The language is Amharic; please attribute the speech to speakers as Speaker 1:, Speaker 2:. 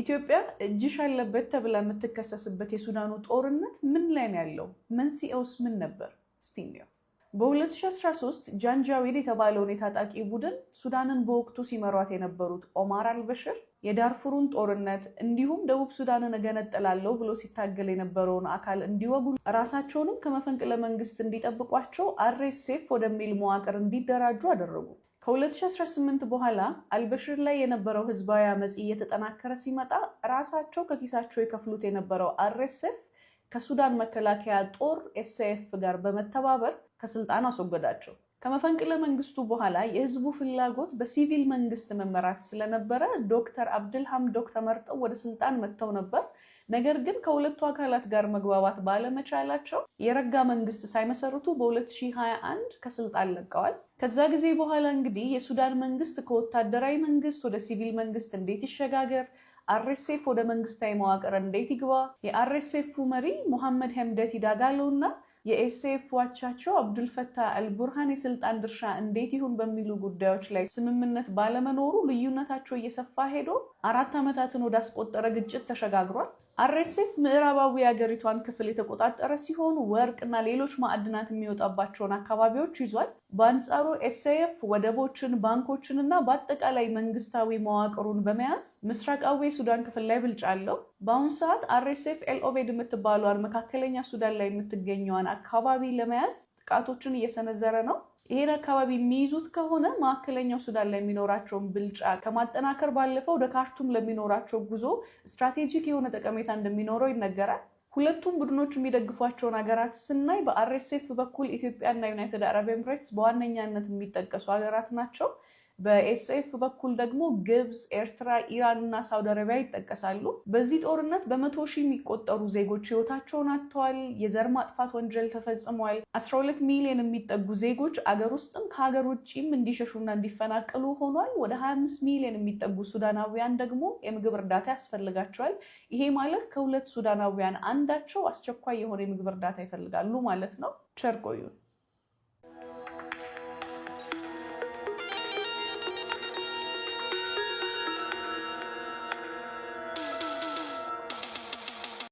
Speaker 1: ኢትዮጵያ እጅሽ አለበት ተብላ የምትከሰስበት የሱዳኑ ጦርነት ምን ላይ ነው ያለው? መንስኤውስ ምን ነበር? እስቲ እንየው። በ2013 ጃንጃዊድ የተባለውን የታጣቂ ቡድን ሱዳንን በወቅቱ ሲመሯት የነበሩት ኦማር አልበሽር የዳርፉሩን ጦርነት እንዲሁም ደቡብ ሱዳንን እገነጥላለሁ ብሎ ሲታገል የነበረውን አካል እንዲወጉ ራሳቸውንም ከመፈንቅለ መንግስት እንዲጠብቋቸው አርኤስኤፍ ወደሚል መዋቅር እንዲደራጁ አደረጉ። ከ2018 በኋላ አልበሽር ላይ የነበረው ህዝባዊ አመጽ እየተጠናከረ ሲመጣ ራሳቸው ከኪሳቸው የከፍሉት የነበረው አርኤስኤፍ ከሱዳን መከላከያ ጦር ኤስኤፍ ጋር በመተባበር ከስልጣን አስወገዳቸው። ከመፈንቅለ መንግስቱ በኋላ የህዝቡ ፍላጎት በሲቪል መንግስት መመራት ስለነበረ ዶክተር አብድል ሐምዶክ ተመርጠው ወደ ስልጣን መጥተው ነበር። ነገር ግን ከሁለቱ አካላት ጋር መግባባት ባለመቻላቸው የረጋ መንግስት ሳይመሰርቱ በ2021 ከስልጣን ለቀዋል። ከዛ ጊዜ በኋላ እንግዲህ የሱዳን መንግስት ከወታደራዊ መንግስት ወደ ሲቪል መንግስት እንዴት ይሸጋገር፣ አርኤስኤፍ ወደ መንግስታዊ መዋቅር እንዴት ይግባ፣ የአርኤስኤፉ መሪ ሙሐመድ ሄምደቲ ዳጋሎ እና የኤስኤፍ ዋቻቸው አብዱልፈታህ አልቡርሃን የስልጣን ድርሻ እንዴት ይሁን በሚሉ ጉዳዮች ላይ ስምምነት ባለመኖሩ ልዩነታቸው እየሰፋ ሄዶ 4 ዓመታትን ወደ አስቆጠረ ግጭት ተሸጋግሯል። አርኤስኤፍ ምዕራባዊ የሀገሪቷን ክፍል የተቆጣጠረ ሲሆን ወርቅና ሌሎች ማዕድናት የሚወጣባቸውን አካባቢዎች ይዟል። በአንጻሩ ኤስኤፍ ወደቦችን፣ ባንኮችን እና በአጠቃላይ መንግስታዊ መዋቅሩን በመያዝ ምስራቃዊ የሱዳን ክፍል ላይ ብልጫ አለው። በአሁኑ ሰዓት አርኤስኤፍ ኤልኦቤድ የምትባለዋን መካከለኛ ሱዳን ላይ የምትገኘዋን አካባቢ ለመያዝ ጥቃቶችን እየሰነዘረ ነው። ይሄን አካባቢ የሚይዙት ከሆነ መካከለኛው ሱዳን ላይ የሚኖራቸውን ብልጫ ከማጠናከር ባለፈው ወደ ካርቱም ለሚኖራቸው ጉዞ ስትራቴጂክ የሆነ ጠቀሜታ እንደሚኖረው ይነገራል። ሁለቱም ቡድኖች የሚደግፏቸውን ሀገራት ስናይ በአርኤስኤፍ በኩል ኢትዮጵያና ዩናይትድ አረብ ኤምሬትስ በዋነኛነት የሚጠቀሱ ሀገራት ናቸው። በኤስኤፍ በኩል ደግሞ ግብፅ፣ ኤርትራ፣ ኢራን እና ሳውዲ አረቢያ ይጠቀሳሉ። በዚህ ጦርነት በመቶ ሺህ የሚቆጠሩ ዜጎች ህይወታቸውን አጥተዋል። የዘር ማጥፋት ወንጀል ተፈጽሟል። 12 ሚሊዮን የሚጠጉ ዜጎች አገር ውስጥም ከሀገር ውጭም እንዲሸሹና እንዲፈናቀሉ ሆኗል። ወደ 25 ሚሊዮን የሚጠጉ ሱዳናዊያን ደግሞ የምግብ እርዳታ ያስፈልጋቸዋል። ይሄ ማለት ከሁለት ሱዳናዊያን አንዳቸው አስቸኳይ የሆነ የምግብ እርዳታ ይፈልጋሉ ማለት ነው። ቸር ቆዩን።